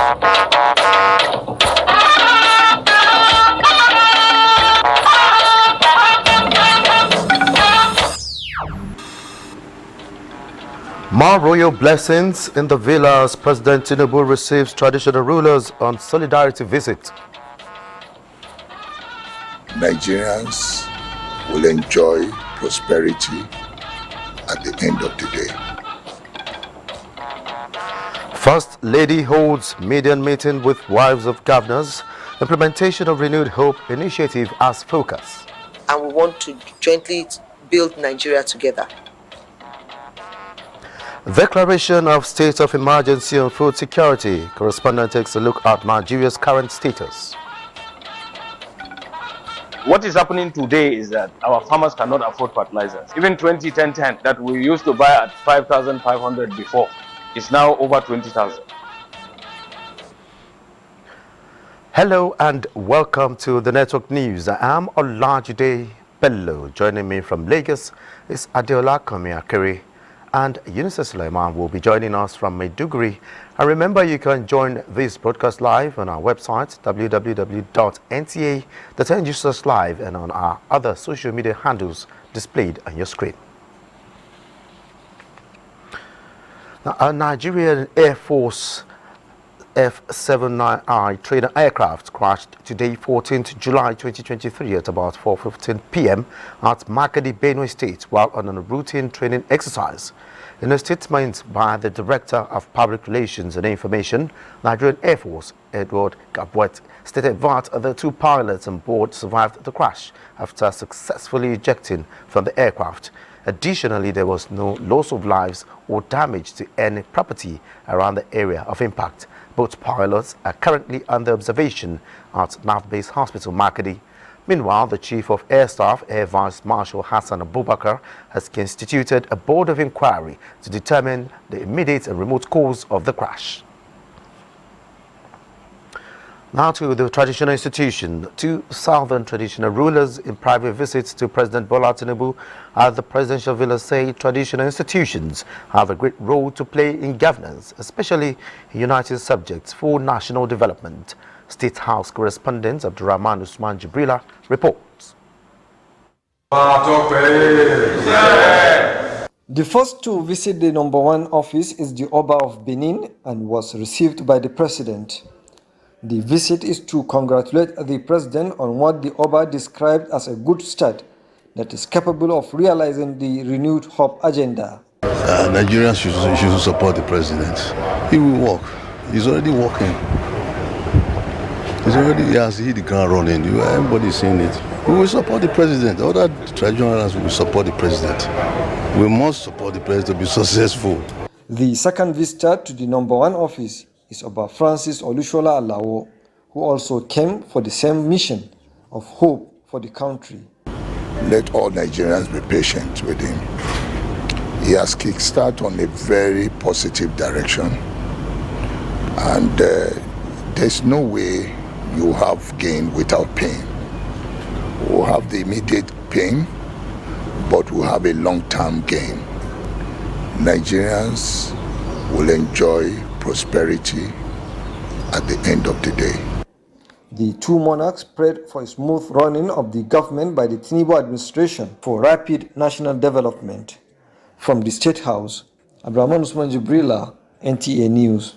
More royal blessings in the villas. President Tinubu receives traditional rulers on solidarity visit. Nigerians will enjoy prosperity at the end of the day. First Lady holds median meeting with wives of governors. Implementation of Renewed Hope initiative as focus. And we want to jointly build Nigeria together. Declaration of state of emergency on food security. Correspondent takes a look at Nigeria's current status. What is happening today is that our farmers cannot afford fertilizers. Even 2010 that we used to buy at 5,500 before is now over 20,000. Hello and welcome to the Network News. I am Olajide Bello. Joining me from Lagos is Adeola Komiakere, and Eunice Suleiman will be joining us from Maiduguri. And remember, you can join this broadcast live on our website www.nta.ng/live and on our other social media handles displayed on your screen. Now, a Nigerian Air Force F-79I trainer aircraft crashed today, 14th July 2023 at about 4:15 p.m. at Makadi, Benue State while on a routine training exercise. In a statement by the Director of Public Relations and Information, Nigerian Air Force, Edward Gabwet, stated that the two pilots on board survived the crash after successfully ejecting from the aircraft. Additionally, there was no loss of lives or damage to any property around the area of impact. Both pilots are currently under observation at Nav Base Hospital, Makadi. Meanwhile, the Chief of Air Staff, Air Vice Marshal Hassan Abubakar, has constituted a board of inquiry to determine the immediate and remote cause of the crash. Now to the traditional institution. Two southern traditional rulers in private visits to President Bola Tinubu at the presidential villa say traditional institutions have a great role to play in governance, especially in uniting subjects for national development. State House correspondent Abdurrahman Usman Jibrila reports. The first to visit the number one office is the Oba of Benin and was received by the president. The visit is to congratulate the president on what the Oba described as a good start that is capable of realizing the renewed hope agenda. Nigerians should support the president. He will work. He's already working. He has hit the ground running. Everybody is seeing it. We will support the president. Other traditionalists will support the president. We must support the president to be successful. The second visitor to the number one office is Oba Francis Olushola Alao, who also came for the same mission of hope for the country. Let all Nigerians be patient with him. He has kickstarted on a very positive direction, and there's no way you have gain without pain. We'll have the immediate pain, but we'll have a long-term gain. Nigerians will enjoy prosperity at the end of the day. The two monarchs prayed for a smooth running of the government by the Tinubu administration for rapid national development. From the State House, Abdurrahman Usman Jibrila, NTA News.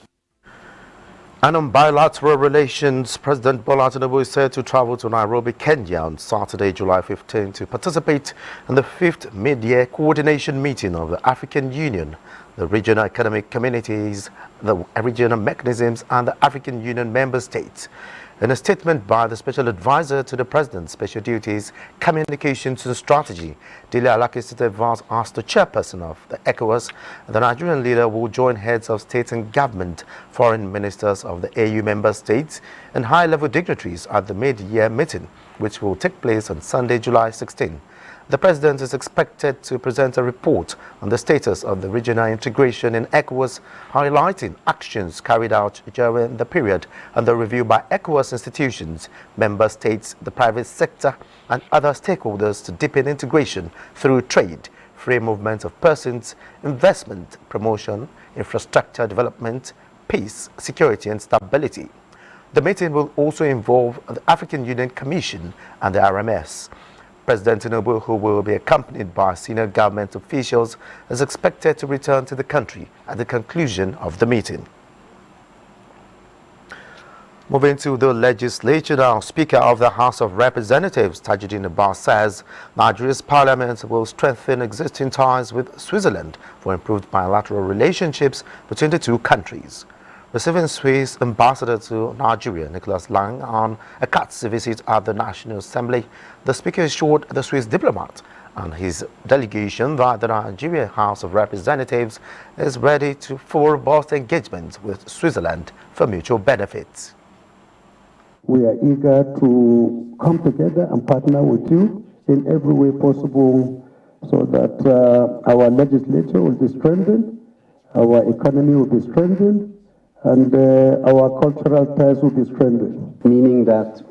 And on bilateral relations, President Bola Tinubu is set to travel to Nairobi, Kenya on Saturday, July 15 to participate in the 5th mid-year coordination meeting of the African Union, the regional economic communities, the regional mechanisms and the African Union member states. In a statement by the Special Advisor to the President, Special Duties, Communications and Strategy, Dele Alake stated that as the chairperson of the ECOWAS, the Nigerian leader will join heads of state and government, foreign ministers of the AU member states, and high-level dignitaries at the mid-year meeting, which will take place on Sunday, July 16. The President is expected to present a report on the status of the regional integration in ECOWAS, highlighting actions carried out during the period under review by ECOWAS institutions, member states, the private sector, and other stakeholders to deepen integration through trade, free movement of persons, investment, promotion, infrastructure development, peace, security and stability. The meeting will also involve the African Union Commission and the RMS. President Tinubu, who will be accompanied by senior government officials, is expected to return to the country at the conclusion of the meeting. Moving to the legislature now, Speaker of the House of Representatives, Tajuddin Abbas, says Nigeria's parliament will strengthen existing ties with Switzerland for improved bilateral relationships between the two countries. Receiving Swiss ambassador to Nigeria, Nicholas Lang, on a courtesy visit at the National Assembly, the Speaker assured the Swiss diplomat and his delegation that the Nigerian House of Representatives is ready for robust engagement with Switzerland for mutual benefits. We are eager to come together and partner with you in every way possible so that our legislature will be strengthened, our economy will be strengthened, and our cultural ties will be strengthened. Meaning that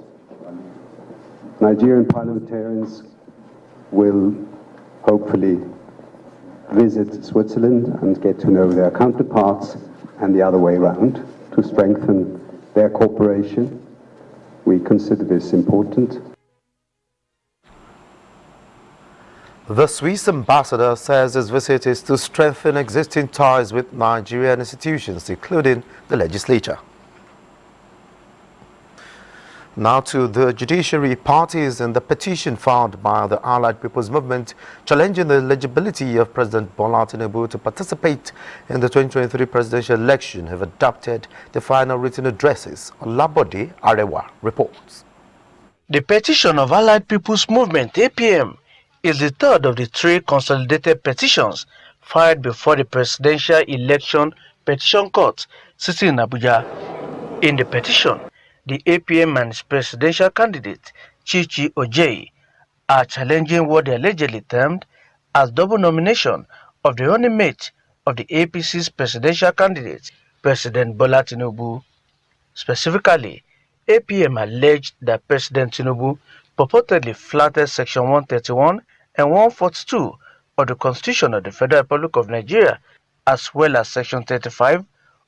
Nigerian parliamentarians will hopefully visit Switzerland and get to know their counterparts and the other way around to strengthen their cooperation. We consider this important. The Swiss ambassador says his visit is to strengthen existing ties with Nigerian institutions, including the legislature. Now to the judiciary. Parties in the petition filed by the Allied People's Movement challenging the eligibility of President Bola Tinubu to participate in the 2023 presidential election have adopted the final written addresses. Olabode Arewa reports. The petition of Allied People's Movement (APM) is the third of the three consolidated petitions filed before the Presidential Election Petition Court sitting in Abuja. In the petition, the APM and its presidential candidate, Chichi Ojei, are challenging what they allegedly termed as double nomination of the running mate of the APC's presidential candidate, President Bola Tinubu. Specifically, APM alleged that President Tinubu purportedly flouted Section 131 and 142 of the Constitution of the Federal Republic of Nigeria, as well as Section 35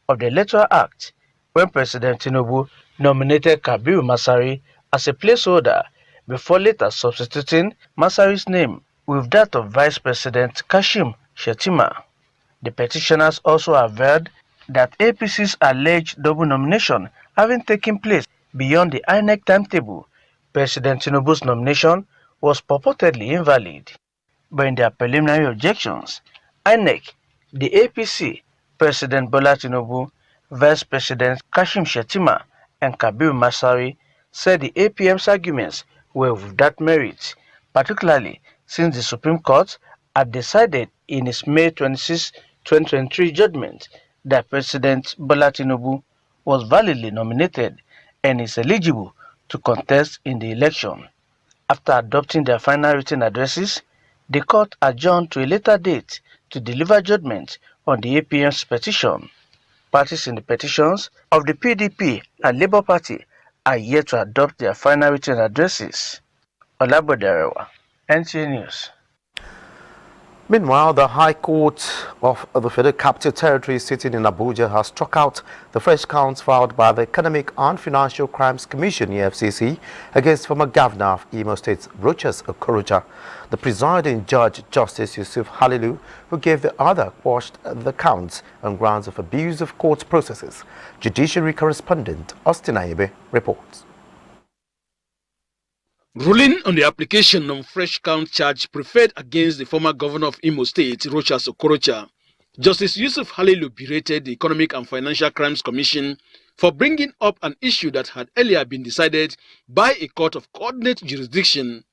of the Electoral Act, when President Tinubu nominated Kabiru Masari as a placeholder before later substituting Masari's name with that of Vice President Kashim Shettima. The petitioners also averred that APC's alleged double nomination having taken place beyond the INEC timetable, President Tinubu's nomination was purportedly invalid. But in their preliminary objections, INEC, the APC, President Bola Tinubu, Vice President Kashim Shettima, and Kabiru Masari said the APM's arguments were without merit, particularly since the Supreme Court had decided in its May 26, 2023 judgment that President Bola Tinubu was validly nominated and is eligible to contest in the election. After adopting their final written addresses, the court adjourned to a later date to deliver judgment on the APM's petition. Parties in the petitions of the PDP and Labour Party are yet to adopt their final written addresses. Olabode Arewa, NTA News. Meanwhile, the High Court of the Federal Capital Territory sitting in Abuja has struck out the fresh counts filed by the Economic and Financial Crimes Commission (EFCC) against former governor of Imo State, Rochas Okorocha. The presiding judge, Justice Yusuf Halilu, who gave the order, quashed the counts on grounds of abuse of court processes. Judiciary correspondent Austin Ayebe reports. Ruling on the application of fresh count charge preferred against the former governor of Imo State, Rochas Okorocha, Justice Yusuf Halilu berated the Economic and Financial Crimes Commission for bringing up an issue that had earlier been decided by a court of coordinate jurisdiction.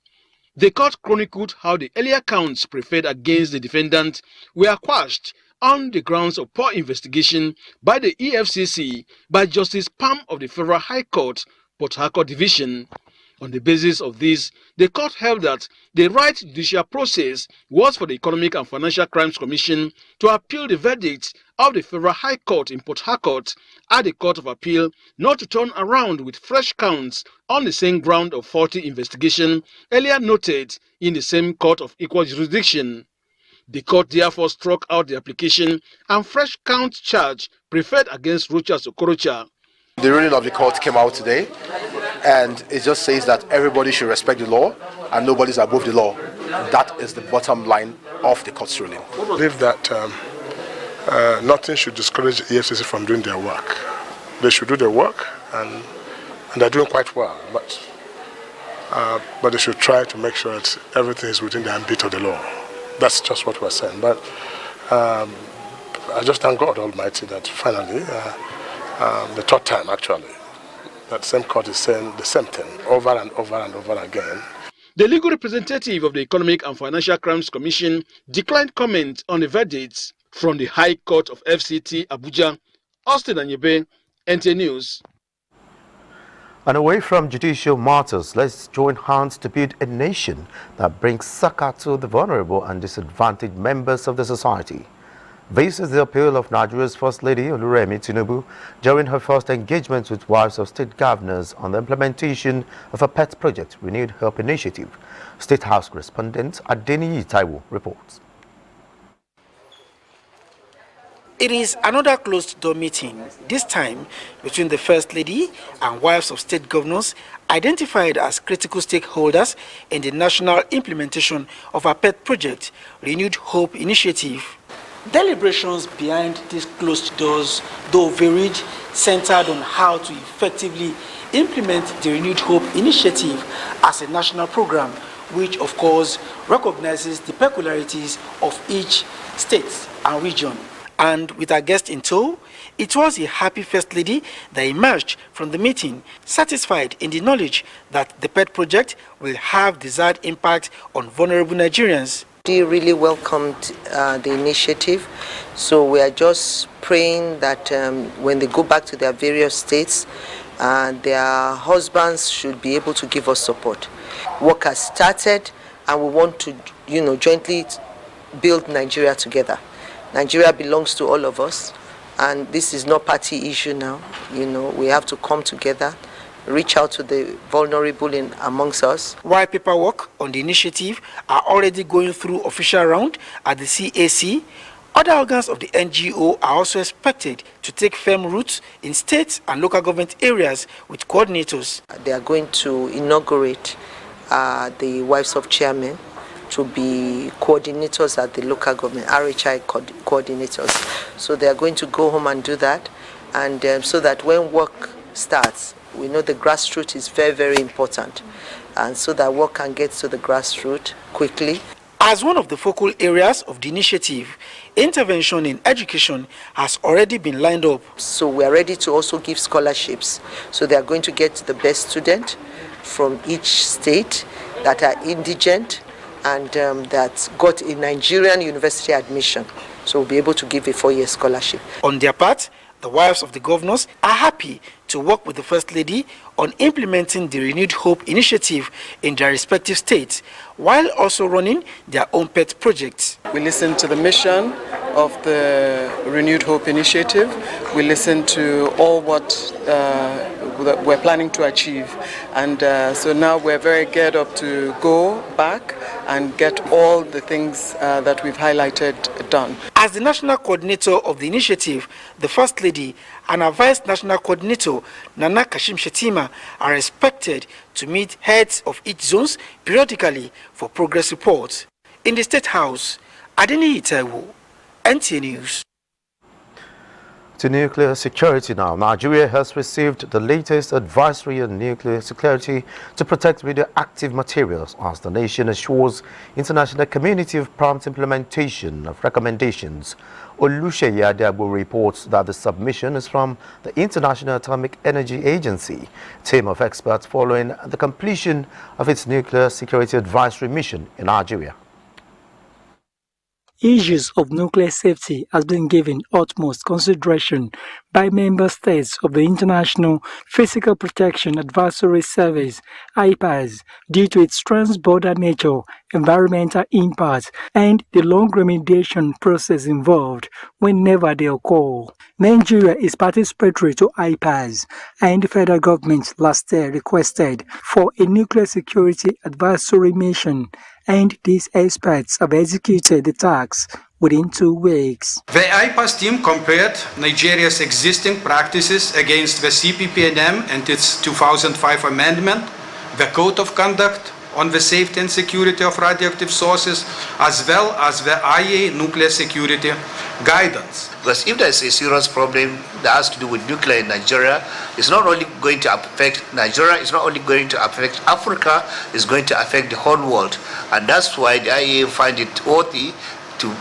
The court chronicled how the earlier counts preferred against the defendant were quashed on the grounds of poor investigation by the EFCC by Justice Pam of the Federal High Court, Port Harcourt Division. On the basis of this, the court held that the right judicial process was for the Economic and Financial Crimes Commission to appeal the verdict of the Federal High Court in Port Harcourt at the Court of Appeal, not to turn around with fresh counts on the same ground of faulty investigation earlier noted in the same court of equal jurisdiction. The court therefore struck out the application and fresh count charge preferred against Rochas Okorocha. The ruling of the court came out today, and it just says that everybody should respect the law and nobody's above the law. That is the bottom line of the court's ruling. I believe that nothing should discourage the EFCC from doing their work. They should do their work, and they're doing quite well. But they should try to make sure that everything is within the ambit of the law. That's just what we're saying. But I just thank God Almighty that finally, the third time actually, that same court is saying the same thing over and over and over again. The legal representative of the Economic and Financial Crimes Commission declined comment on the verdicts from the High Court of FCT Abuja. Austin Anyebe, NTA News. And away from judicial matters, let's join hands to build a nation that brings succor to the vulnerable and disadvantaged members of the society. This is the appeal of Nigeria's First Lady Oluremi Tinubu during her first engagement with wives of state governors on the implementation of a pet project, Renewed Hope Initiative. State House correspondent Adeniyi Taiwo reports. It is another closed-door meeting, this time between the First Lady and wives of state governors identified as critical stakeholders in the national implementation of a pet project, Renewed Hope Initiative. Deliberations behind these closed doors, though varied, centered on how to effectively implement the Renewed Hope Initiative as a national program, which of course recognizes the peculiarities of each state and region. And with our guest in tow, it was a happy First Lady that emerged from the meeting, satisfied in the knowledge that the pet project will have desired impact on vulnerable Nigerians. They really welcomed the initiative, so we are just praying that when they go back to their various states, their husbands should be able to give us support. Work has started, and we want to, jointly build Nigeria together. Nigeria belongs to all of us, and this is not party issue now. We have to come together, reach out to the vulnerable amongst us. While paperwork on the initiative are already going through official round at the CAC, other organs of the NGO are also expected to take firm roots in states and local government areas with coordinators. They are going to inaugurate the wives of chairmen to be coordinators at the local government, RHI coordinators. So they are going to go home and do that, and so that when work starts, we know the grassroots is very, very important, and so that work can get to the grassroots quickly. As one of the focal areas of the initiative, intervention in education has already been lined up. So we are ready to also give scholarships. So they are going to get the best student from each state that are indigent and that got a Nigerian university admission. So we'll be able to give a 4-year scholarship. On their part, the wives of the governors are happy to work with the First Lady on implementing the Renewed Hope Initiative in their respective states, while also running their own pet projects. We listen to the mission of the Renewed Hope Initiative. We listen to all what we're planning to achieve. And so now we're very geared up to go back and get all the things that we've highlighted done. As the national coordinator of the initiative, the First Lady and our Vice National Coordinator, Nana Kashim Shetima, are expected to meet heads of each zones periodically for progress reports. In the State House, Adeniyi Taiwo, NTA News. To nuclear security now, Nigeria has received the latest advisory on nuclear security to protect radioactive materials as the nation assures international community of prompt implementation of recommendations. Oluseye Adeagbo reports that the submission is from the International Atomic Energy Agency, team of experts following the completion of its nuclear security advisory mission in Nigeria. Issues of nuclear safety has been given utmost consideration by member states of the International Physical Protection Advisory Service, IPAS, due to its trans-border nature, environmental impact, and the long remediation process involved whenever they occur. Nigeria is participatory to IPAS, and the federal government last year requested for a nuclear security advisory mission, and these experts have executed the task within 2 weeks. The IPAS team compared Nigeria's existing practices against the CPPNM and its 2005 amendment, the Code of Conduct on the safety and security of radioactive sources, as well as the IA nuclear security guidance. Because if there's a serious problem that has to do with nuclear in Nigeria, it's not only going to affect Nigeria, it's not only going to affect Africa, it's going to affect the whole world. And that's why the IA find it worthy to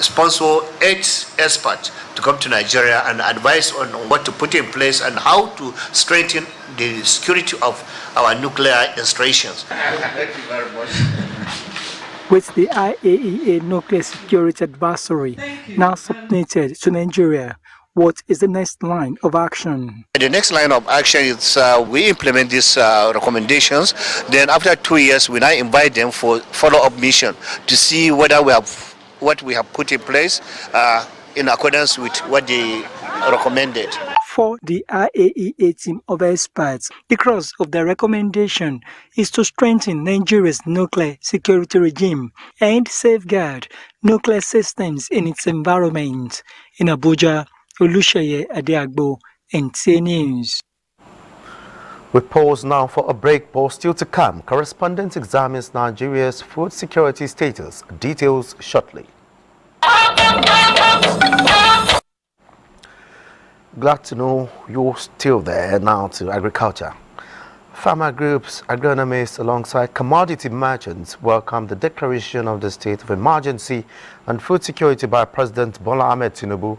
sponsor 8 experts to come to Nigeria and advise on what to put in place and how to strengthen the security of our nuclear installations. Thank you very much. With the IAEA Nuclear Security Advisory now submitted to Nigeria, what is the next line of action? The next line of action is we implement these recommendations. Then after 2 years, we now invite them for follow-up mission to see whether what we have put in place in accordance with what they recommended. For the IAEA team of experts, the crux of their recommendation is to strengthen Nigeria's nuclear security regime and safeguard nuclear systems in its environment. In Abuja, Oluseyi Adeagbo, NTA News. We pause now for a break, but still to come. Correspondent examines Nigeria's food security status. Details shortly. Glad to know you're still there. Now to agriculture. Farmer groups, agronomists alongside commodity merchants welcome the declaration of the state of emergency and food security by President Bola Ahmed Tinubu.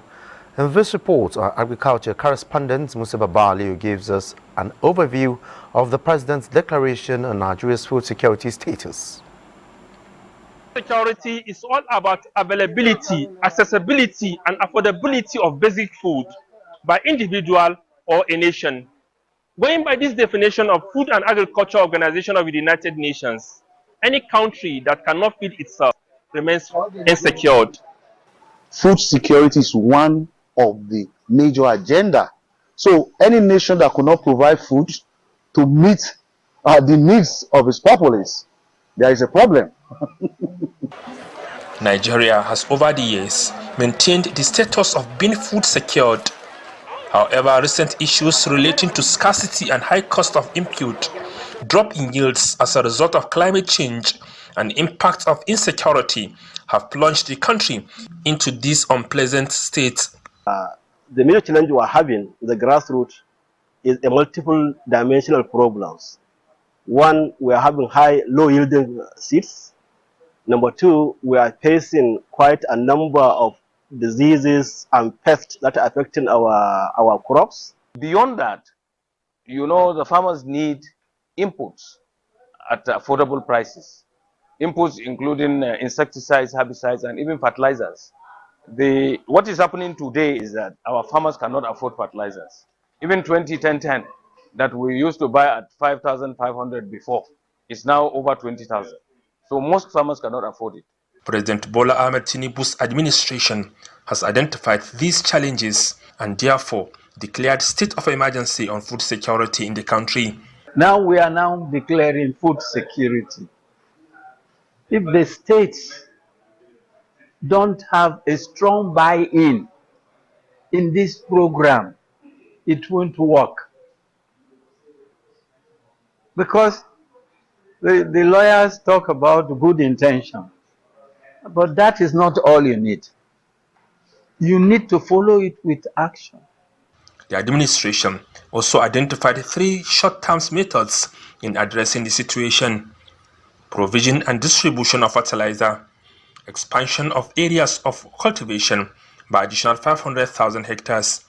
In this report, our agriculture correspondent Musa Babaliu gives us an overview of the President's declaration on Nigeria's food security status. Security is all about availability, accessibility, and affordability of basic food by individual or a nation. Going by this definition of Food and Agriculture Organization of the United Nations, any country that cannot feed itself remains insecure. Food security is one of the major agenda. So any nation that could not provide food to meet the needs of its populace, there is a problem. Nigeria has over the years maintained the status of being food secured. However, recent issues relating to scarcity and high cost of input, drop in yields as a result of climate change, and impact of insecurity have plunged the country into this unpleasant state. The major challenge we are having in the grassroots is a multiple dimensional problems. One, we are having low yielding seeds. Number two, we are facing quite a number of diseases and pests that are affecting our crops. Beyond that, you know, the farmers need inputs at affordable prices. Inputs including insecticides, herbicides, and even fertilizers. What is happening today is that our farmers cannot afford fertilizers. Even 2010 that we used to buy at 5,500 before is now over 20,000. So most farmers cannot afford it. President Bola Ahmed Tinubu's administration has identified these challenges and therefore declared state of emergency on food security in the country. Now we are now declaring food security. If the states don't have a strong buy-in in this program, it won't work. Because the lawyers talk about good intention. But that is not all you need. You need to follow it with action. The administration also identified 3 short-term methods in addressing the situation: provision and distribution of fertilizer, expansion of areas of cultivation by additional 500,000 hectares,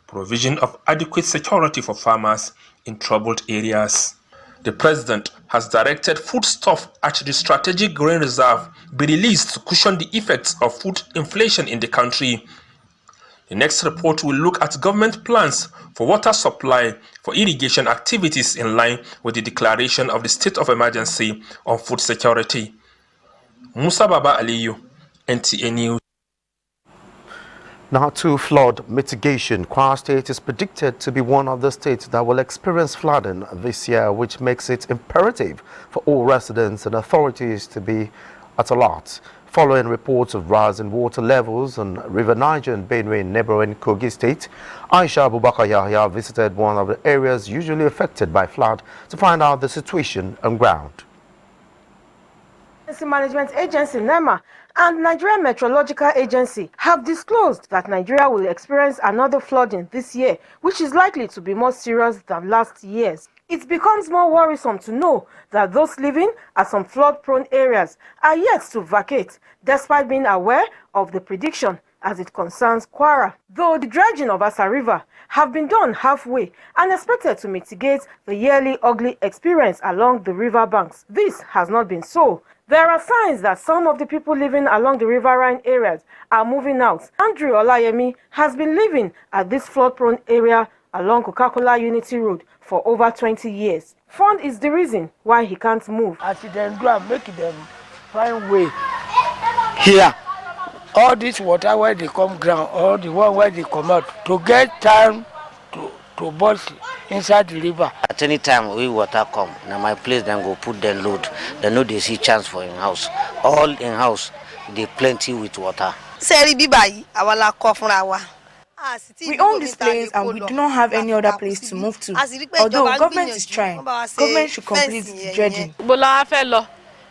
provision of adequate security for farmers in troubled areas. The president has directed foodstuff at the strategic grain reserve be released to cushion the effects of food inflation in the country. The next report will look at government plans for water supply for irrigation activities in line with the declaration of the state of emergency on food security. Musa Baba Aliyu, NTA News. Now to flood mitigation. Kwara State is predicted to be one of the states that will experience flooding this year, which makes it imperative for all residents and authorities to be at alert. Following reports of rising water levels on River Niger and Benue in neighboring Kogi State, Aisha Abubakar Yahya visited one of the areas usually affected by flood to find out the situation on ground. Emergency Management Agency (NEMA) and Nigerian Meteorological Agency have disclosed that Nigeria will experience another flooding this year, which is likely to be more serious than last year's. It becomes more worrisome to know that those living at some flood-prone areas are yet to vacate, despite being aware of the prediction as it concerns Kwara. Though the dredging of Asa River have been done halfway and expected to mitigate the yearly ugly experience along the river banks, this has not been so. There are signs that some of the people living along the riverine areas are moving out. Andrew Olayemi has been living at this flood-prone area along Coca-Cola Unity Road for over 20 years. Flood is the reason why he can't move. As them do and make them find way here. All this water where they come ground, or the one where they come out, to get time to burst inside the river. At any time we water come, now my place then go put them load. They know they see chance for in house. All in house, they plenty with water. We own this place and we do not have any other place to move to. Although government is trying, government should complete the dredging.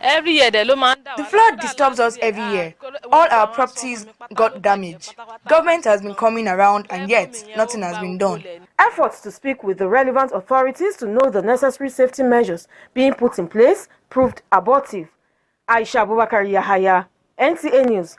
Every year the flood disturbs us every year. All our properties got damaged. Government has been coming around and yet nothing has been done. Efforts to speak with the relevant authorities to know the necessary safety measures being put in place proved abortive. Aisha Abubakar Yahya, NTA News.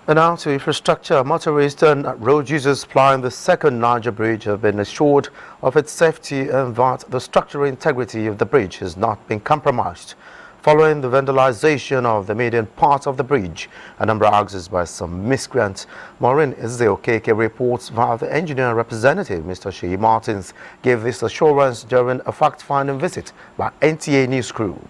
And now to infrastructure. Motorists and road users plying the second Niger bridge have been assured of its safety and that the structural integrity of the bridge has not been compromised. Following the vandalization of the median part of the bridge, a number of axes by some miscreants, Maureen Ezeokeke reports that the engineer representative, Mr. Sheyi Martins, gave this assurance during a fact-finding visit by NTA News crew.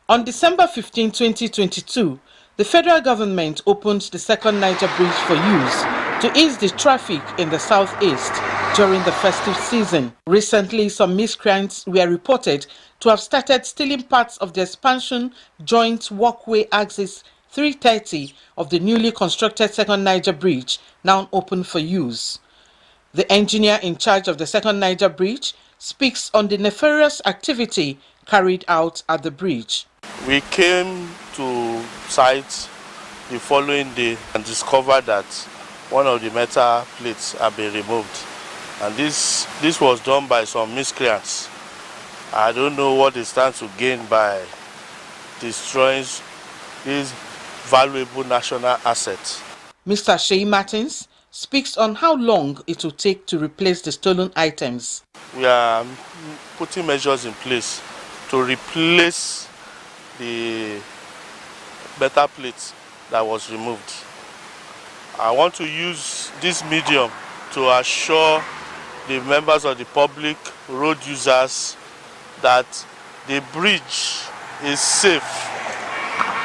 On December 15, 2022, the federal government opened the second Niger bridge for use to ease the traffic in the southeast during the festive season. Recently, some miscreants were reported to have started stealing parts of the expansion joint walkway axis 330 of the newly constructed second Niger bridge, now open for use. The engineer in charge of the second Niger bridge speaks on the nefarious activity carried out at the bridge. We came to site the following day and discovered that one of the metal plates had been removed, and this was done by some miscreants. I don't know what they stand to gain by destroying these valuable national assets. Mr. Sheyi Martins speaks on how long it will take to replace the stolen items. We are putting measures in place to replace the metal plate that was removed. I want to use this medium to assure the members of the public, road users, that the bridge is safe.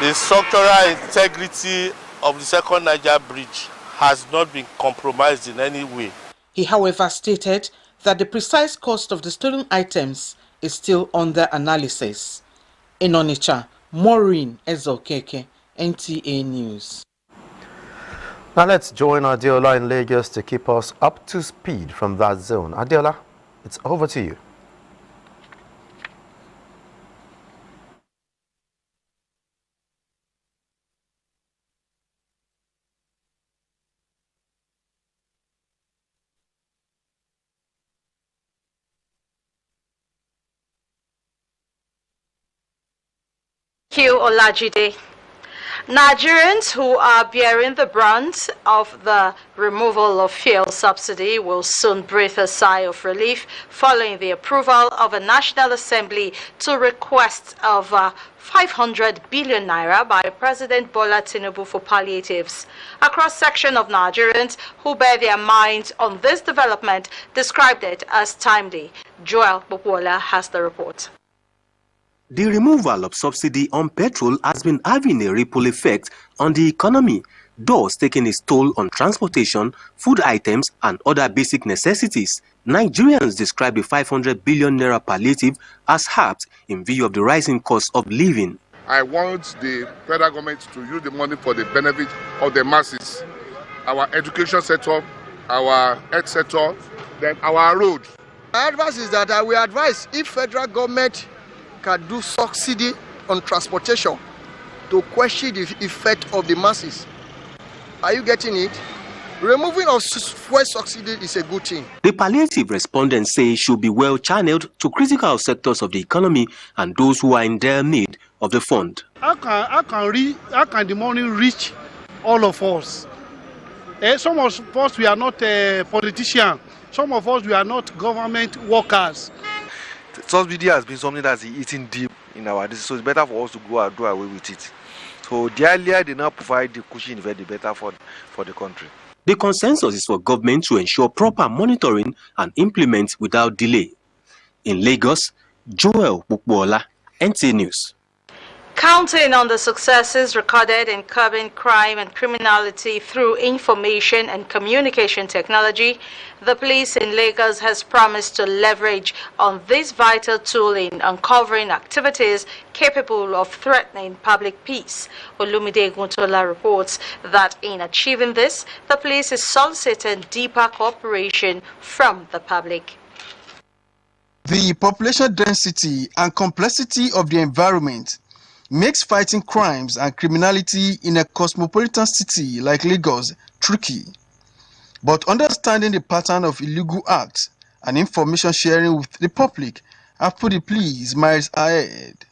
The structural integrity of the second Niger bridge has not been compromised in any way. He, however, stated that the precise cost of the stolen items is still under analysis. In Onitsha, Maureen Ezeokeke, NTA News. Now let's join Adiola in Lagos to keep us up to speed from that zone. Adiola, it's over to you. Thank you, Olajide. Nigerians who are bearing the brunt of the removal of fuel subsidy will soon breathe a sigh of relief following the approval of a National Assembly to request of 500 billion naira by President Bola Tinubu for palliatives. A cross-section of Nigerians who bear their minds on this development described it as timely. Joel Bukwola has the report. The removal of subsidy on petrol has been having a ripple effect on the economy, thus taking its toll on transportation, food items, and other basic necessities. Nigerians describe the 500 billion naira palliative as apt in view of the rising cost of living. I want the federal government to use the money for the benefit of the masses. Our education sector, our health sector, then our road. My advice is that I will advise if federal government can do subsidy on transportation to question the effect of the masses. Are you getting it? Removing of fuel subsidy is a good thing. The palliative respondents say it should be well channeled to critical sectors of the economy and those who are in dire need of the fund. How can the money reach all of us? Some of us, we are not politicians. Some of us, we are not government workers. Subsidy has been something that's eating deep in our district, so it's better for us to go and do away with it. So the earlier they now provide the cushion, the better for the country. The consensus is for government to ensure proper monitoring and implement without delay. In Lagos, Joel Bukbola, NTA News. Counting on the successes recorded in curbing crime and criminality through information and communication technology, the police in Lagos has promised to leverage on this vital tool in uncovering activities capable of threatening public peace. Olumide Guntola reports that in achieving this, the police is soliciting deeper cooperation from the public. The population density and complexity of the environment makes fighting crimes and criminality in a cosmopolitan city like Lagos tricky. But understanding the pattern of illegal acts and information sharing with the public have put the police miles ahead.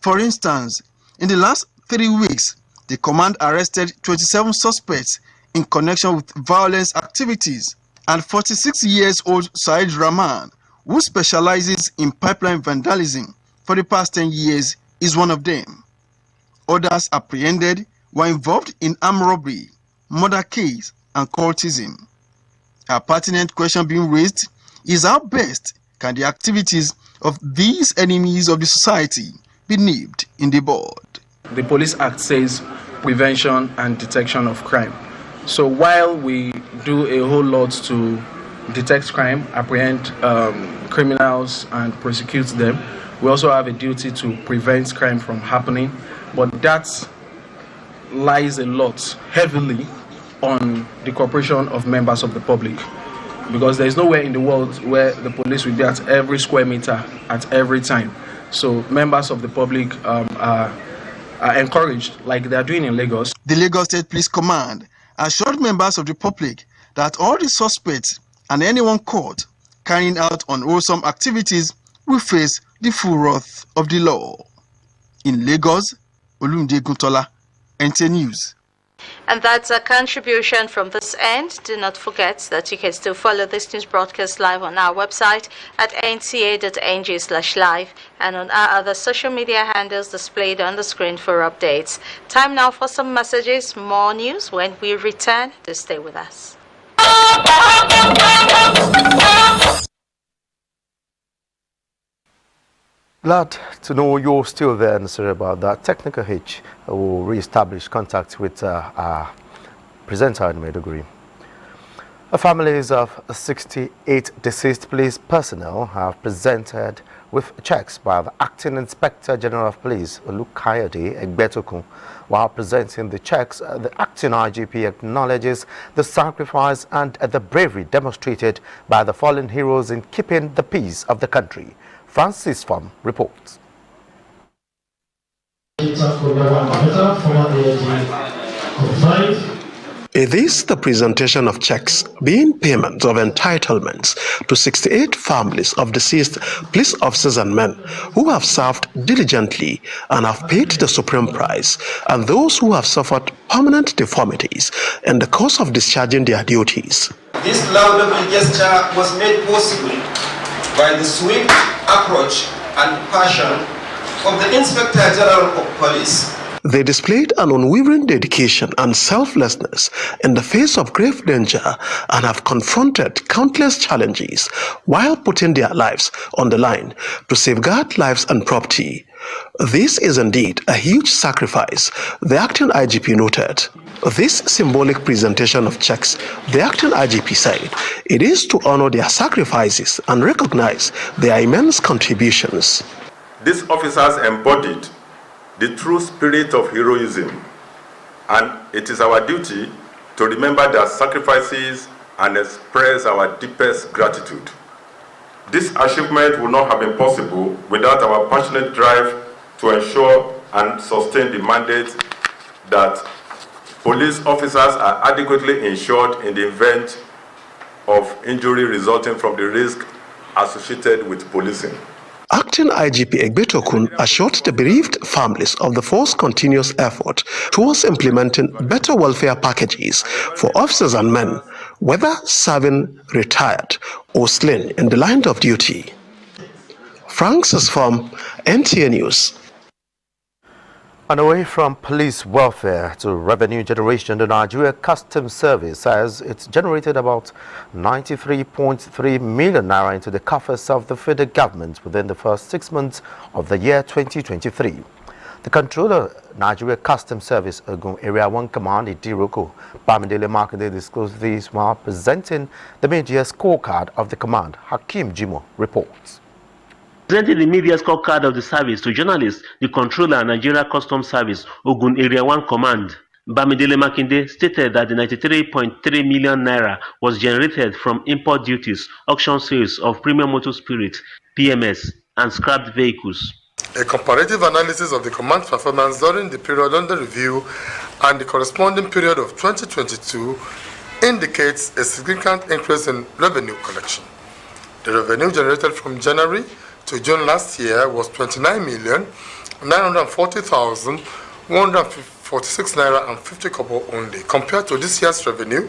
For instance, in the last 3 weeks, the command arrested 27 suspects in connection with violence activities, and 46-year-old Said Rahman, who specializes in pipeline vandalism for the past 10 years, is one of them. Others apprehended were involved in armed robbery, murder case, and cultism. A pertinent question being raised is how best can the activities of these enemies of the society be nipped in the bud. The Police Act says prevention and detection of crime. So while we do a whole lot to detect crime, apprehend criminals and prosecute them, we also have a duty to prevent crime from happening, but that lies a lot heavily on the cooperation of members of the public, because there is nowhere in the world where the police will be at every square meter at every time. So members of the public are encouraged, like they are doing in Lagos. The Lagos State Police Command assured members of the public that all the suspects and anyone caught carrying out unwholesome activities will face the full wrath of the law. In Lagos, Olumide Guntola, NTA News. And that's a contribution from this end. Do not forget that you can still follow this news broadcast live on our website at nta.ng/live and on our other social media handles displayed on the screen for updates. Time now for some messages, more news when we return. To stay with us. Glad to know you're still there, and sorry about that. Technical Hitch will re-establish contact with our presenter in Maiduguri. The families of 68 deceased police personnel have presented with checks by the Acting Inspector General of Police, Olukayode Egbetokun. While presenting the checks, the Acting IGP acknowledges the sacrifice and the bravery demonstrated by the fallen heroes in keeping the peace of the country. Francis Pham reports. It is the presentation of checks being payments of entitlements to 68 families of deceased police officers and men who have served diligently and have paid the supreme price, and those who have suffered permanent deformities in the course of discharging their duties. This laudable gesture was made possible by the swift approach and passion of the Inspector General of Police. They displayed an unwavering dedication and selflessness in the face of grave danger and have confronted countless challenges while putting their lives on the line to safeguard lives and property This is indeed a huge sacrifice, the acting IGP noted. This symbolic presentation of checks, the acting IGP said, it is to honor their sacrifices and recognize their immense contributions. These officers embodied the true spirit of heroism, and it is our duty to remember their sacrifices and express our deepest gratitude. This achievement would not have been possible without our passionate drive to ensure and sustain the mandate that police officers are adequately insured in the event of injury resulting from the risk associated with policing. Acting IGP Egbetokun assured the bereaved families of the force's continuous effort towards implementing better welfare packages for officers and men, whether serving retired or slain in the line of duty. Francis from NTA News. And away from police welfare to revenue generation, the Nigeria Customs Service says it's generated about 93.3 million naira into the coffers of the federal government within the first 6 months of the year 2023. The controller, Nigeria Customs Service Ogun Area 1 Command, Idiroko Bamidele Makinde, disclosed this while presenting the media scorecard of the command. Hakim Jimo reports. Presenting the media scorecard of the service to journalists, the controller Nigeria Customs Service Ogun Area 1 Command, Bamidele Makinde, stated that the 93.3 million naira was generated from import duties, auction sales of premium motor spirits, PMS, and scrapped vehicles. A comparative analysis of the command's performance during the period under review and the corresponding period of 2022 indicates a significant increase in revenue collection. The revenue generated from January to June last year was 29,940,146 naira and 50 kobo only, compared to this year's revenue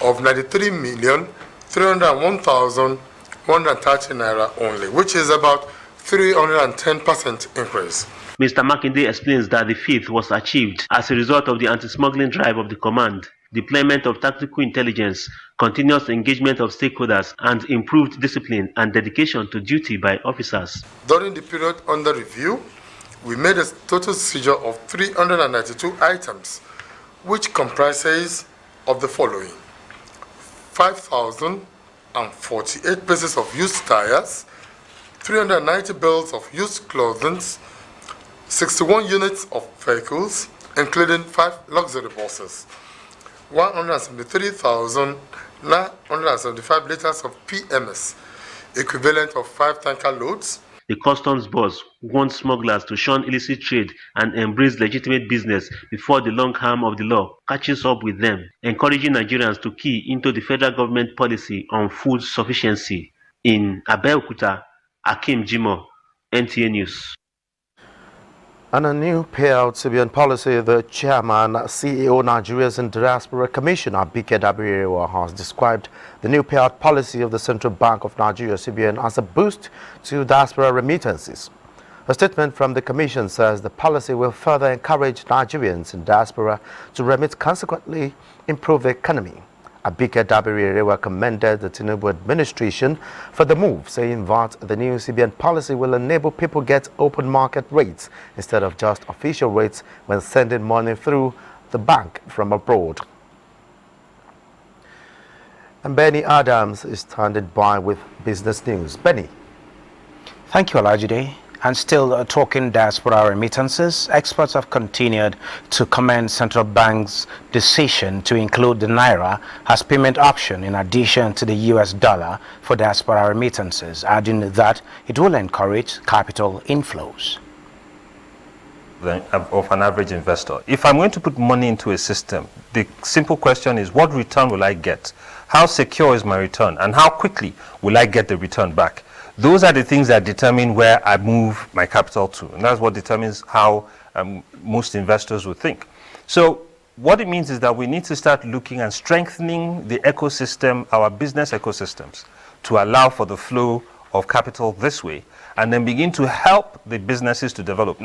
of 93,301,130 naira only, which is about 310% increase. Mr. Makinde explains that the feat was achieved as a result of the anti-smuggling drive of the command, deployment of tactical intelligence, continuous engagement of stakeholders, and improved discipline and dedication to duty by officers. During the period under review, we made a total seizure of 392 items, which comprises of the following: 5,048 pieces of used tires, 390 bales of used clothing, 61 units of vehicles, including 5 luxury buses, 173,975 liters of PMS, equivalent of 5 tanker loads. The customs boss warned smugglers to shun illicit trade and embrace legitimate business before the long arm of the law catches up with them, encouraging Nigerians to key into the federal government policy on food sufficiency. In Abeokuta, Hakim Jimo, NTA News. And a new payout civilian policy, the chairman, CEO, Nigerians and Diaspora Commission, Abike Dabiriwa, has described the new payout policy of the Central Bank of Nigeria, CBN, as a boost to diaspora remittances. A statement from the Commission says the policy will further encourage Nigerians in diaspora to remit, consequently improve the economy. Abike Dabiriwa commended the Tinubu administration for the move, saying that the new CBN policy will enable people get open market rates instead of just official rates when sending money through the bank from abroad. And Benny Adams is standing by with business news. Benny. Thank you, Olajide. And still talking diaspora remittances, experts have continued to commend Central Bank's decision to include the Naira as payment option in addition to the US dollar for diaspora remittances, adding that it will encourage capital inflows. Of an average investor. If I'm going to put money into a system, the simple question is, what return will I get? How secure is my return? And how quickly will I get the return back? Those are the things that determine where I move my capital to. And that's what determines how most investors would think. So what it means is that we need to start looking and strengthening the ecosystem, our business ecosystems, to allow for the flow of capital this way, and then begin to help the businesses to develop.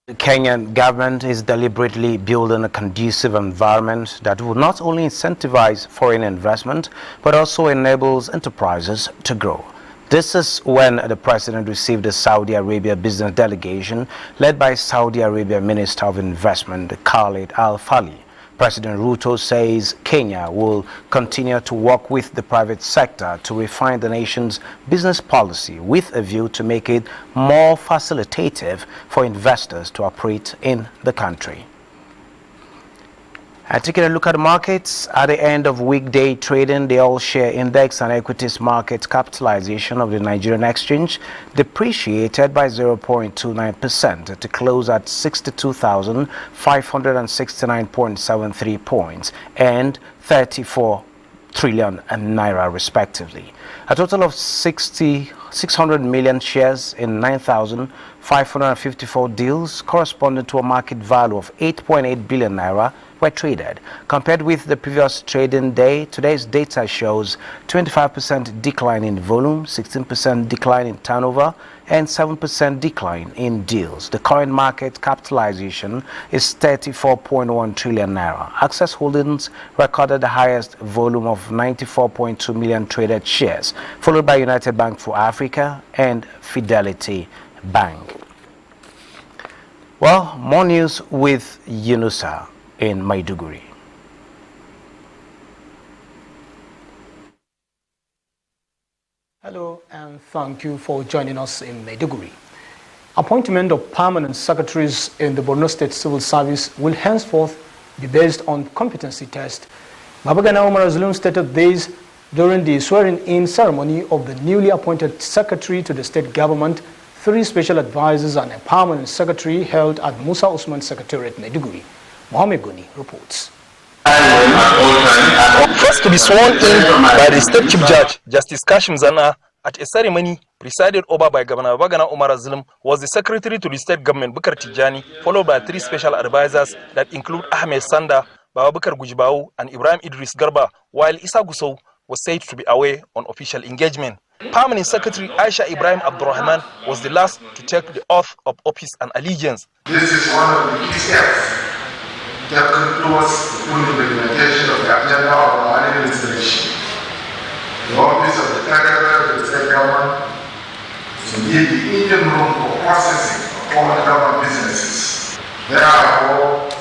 The Kenyan government is deliberately building a conducive environment that will not only incentivize foreign investment, but also enables enterprises to grow. This is when the president received the Saudi Arabia business delegation led by Saudi Arabia Minister of Investment Khalid Al-Fali. President Ruto says Kenya will continue to work with the private sector to refine the nation's business policy with a view to make it more facilitative for investors to operate in the country. And taking a look at the markets, at the end of weekday trading, the all-share index and equities market capitalization of the Nigerian exchange depreciated by 0.29% to close at 62,569.73 points and 34 trillion naira respectively. A total of 600 million shares in 9,554 deals corresponding to a market value of 8.8 billion naira were traded. Compared with the previous trading day, today's data shows 25% decline in volume, 16% decline in turnover, and 7% decline in deals. The current market capitalization is 34.1 trillion naira. Access Holdings recorded the highest volume of 94.2 million traded shares, followed by United Bank for Africa and Fidelity Bank. Well, more news with Yunusa in Maiduguri. Hello and thank you for joining us in Maiduguri. Appointment of permanent secretaries in the Borno State Civil Service will henceforth be based on competency test. Babagana Umar Zulum stated this during the swearing-in ceremony of the newly appointed secretary to the state government, 3 special advisors and a permanent secretary held at Musa Usman Secretariat, Maiduguri. Mohamed Goni reports. First to be sworn in by the State Chief Judge, Justice Kashim Zana, at a ceremony presided over by Governor Bagana Umar Zulum, was the Secretary to the State Government Bukar Tijani, followed by 3 special advisors that include Ahmed Sanda, Babakar Gujibau, and Ibrahim Idris Garba, while Issa Gusau was said to be away on official engagement. Permanent Secretary Aisha Ibrahim Abdurrahman was the last to take the oath of office and allegiance. This is one of the key steps taken towards the full implementation of the agenda of our administration. The office of the Secretary of the State Government is indeed the engine room for processing of all government businesses. Therefore,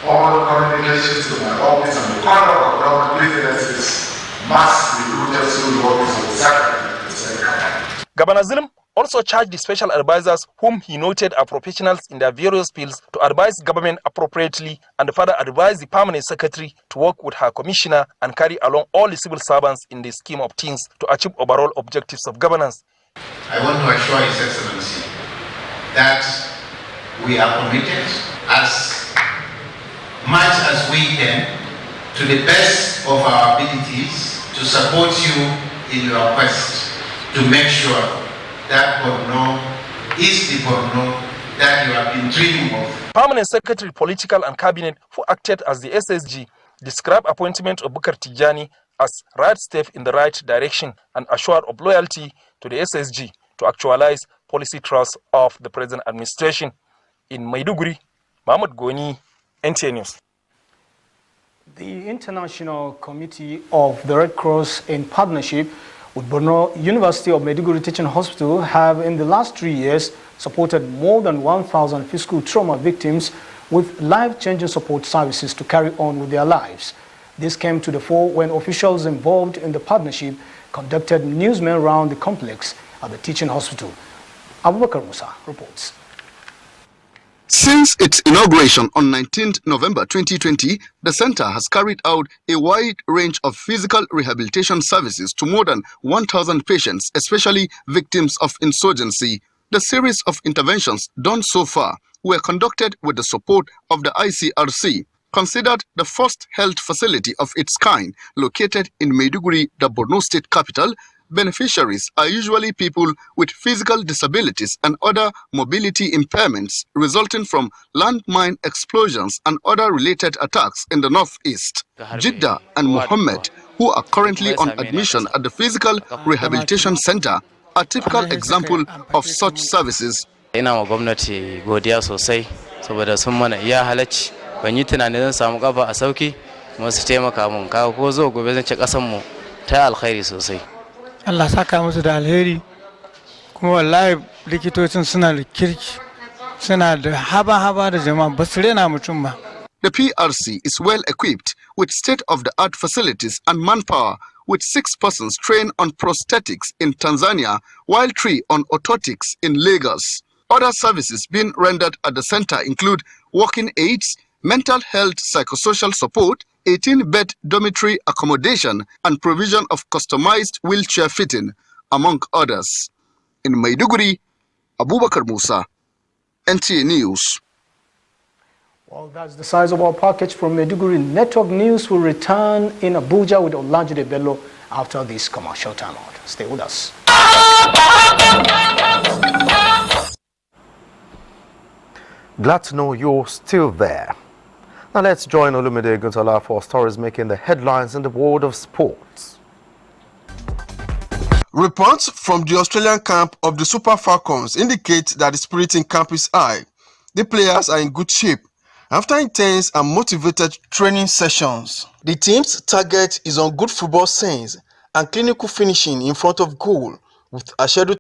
all communications to my office and the conduct of government businesses must be routed through the office of the Secretary of the State Government. Governor Zulum also charged the special advisors, whom he noted are professionals in their various fields, to advise government appropriately and further advise the permanent secretary to work with her commissioner and carry along all the civil servants in the scheme of things to achieve overall objectives of governance. I want to assure His Excellency that we are committed as much as we can to the best of our abilities to support you in your quest to make sure that Borno is the Borno that you have been dreaming of. Permanent Secretary Political and Cabinet, who acted as the SSG, described appointment of Bukar Tijani as right step in the right direction and assured of loyalty to the SSG to actualize policy trust of the present administration. In Maiduguri, Mohamed Goni, NTA News. The International Committee of the Red Cross, in partnership with Borno University of Maiduguri Teaching Hospital, have in the last 3 years supported more than 1,000 physical trauma victims with life-changing support services to carry on with their lives. This came to the fore when officials involved in the partnership conducted newsmen around the complex at the teaching hospital. Abubakar Musa reports. Since its inauguration on 19th November 2020, the center has carried out a wide range of physical rehabilitation services to more than 1,000 patients, especially victims of insurgency. The series of interventions done so far were conducted with the support of the ICRC, considered the first health facility of its kind located in Maiduguri, the Borno state capital. Beneficiaries are usually people with physical disabilities and other mobility impairments resulting from landmine explosions and other related attacks in the northeast. Jidda and Mohammed, who are currently on admission at the Physical Rehabilitation Center, are typical example of such services. Ina wa gwamnati godiya sosai saboda sun mana iya halacci, ban yi tunanin zan samu kafa a sauki kuma su taimaka mun, kawo ko zo gobe zan ci kasan mu ta alkhairi sosai. Allah saka musu da alheri kuma wallahi likitocin suna da kirki suna da haba-haba da jama'a ba su rena mutum ba. The PRC is well equipped with state-of-the-art facilities and manpower, with 6 persons trained on prosthetics in Tanzania, while 3 on orthotics in Lagos. Other services being rendered at the center include walking aids, mental health psychosocial support, 18-bed dormitory accommodation, and provision of customized wheelchair fitting, among others. In Maiduguri, Abubakar Musa, NTA News. Well, that's the size of our package from Maiduguri. Network News will return in Abuja with Olajide Bello after this commercial timeout. Stay with us. Glad to know you're still there. Now let's join Olumide Guntola for stories making the headlines in the world of sports. Reports from the Australian camp of the Super Falcons indicate that the spirit in camp is high. The players are in good shape after intense and motivated training sessions. The team's target is on good football sense and clinical finishing in front of goal, with a scheduled